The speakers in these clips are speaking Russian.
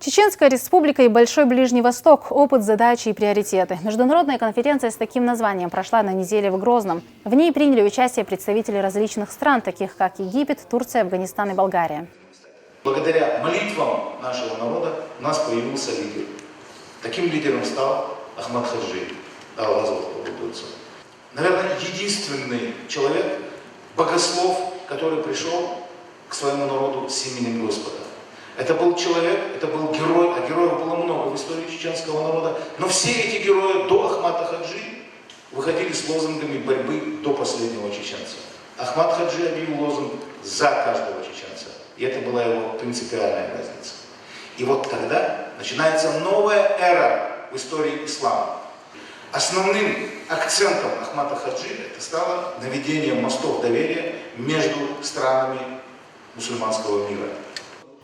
Чеченская республика и Большой Ближний Восток – опыт, задачи и приоритеты. Международная конференция с таким названием прошла на неделе в Грозном. В ней приняли участие представители различных стран, таких как Египет, Турция, Афганистан и Болгария. Благодаря молитвам нашего народа у нас появился лидер. Таким лидером стал Ахмад Хаджи. Наверное, единственный человек, богослов, который пришел к своему народу с именем Господа. Это был человек, это был герой, а героев было много в истории чеченского народа. Но все эти герои до Ахмада Хаджи выходили с лозунгами борьбы до последнего чеченца. Ахмад Хаджи объявил лозунг «За каждого чеченца». И это была его принципиальная разница. И вот тогда начинается новая эра в истории ислама. Основным акцентом Ахмада Хаджи это стало наведение мостов доверия между странами мусульманского мира.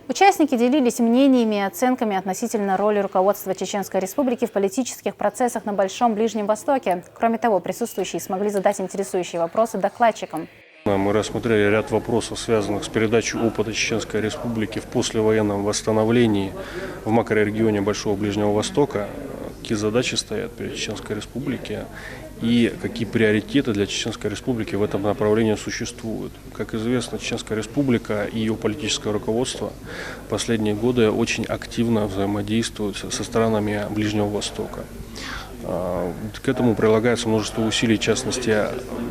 Участники делились мнениями и оценками относительно роли руководства Чеченской Республики в политических процессах на Большом Ближнем Востоке. Кроме того, присутствующие смогли задать интересующие вопросы докладчикам. Мы рассмотрели ряд вопросов, связанных с передачей опыта Чеченской Республики в послевоенном восстановлении в макрорегионе Большого Ближнего Востока. Какие задачи стоят перед Чеченской Республикой и какие приоритеты для Чеченской Республики в этом направлении существуют. Как известно, Чеченская Республика и ее политическое руководство в последние годы очень активно взаимодействуют со странами Ближнего Востока. К этому прилагается множество усилий, в частности,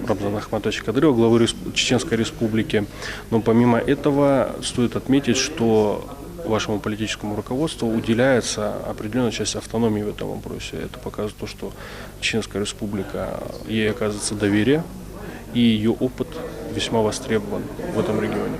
Рамзана Ахматовича Кадырова, главы Чеченской Республики. Но помимо этого стоит отметить, что вашему политическому руководству уделяется определенная часть автономии в этом вопросе. Это показывает то, что Чеченская Республика, ей оказывается доверие, и ее опыт весьма востребован в этом регионе.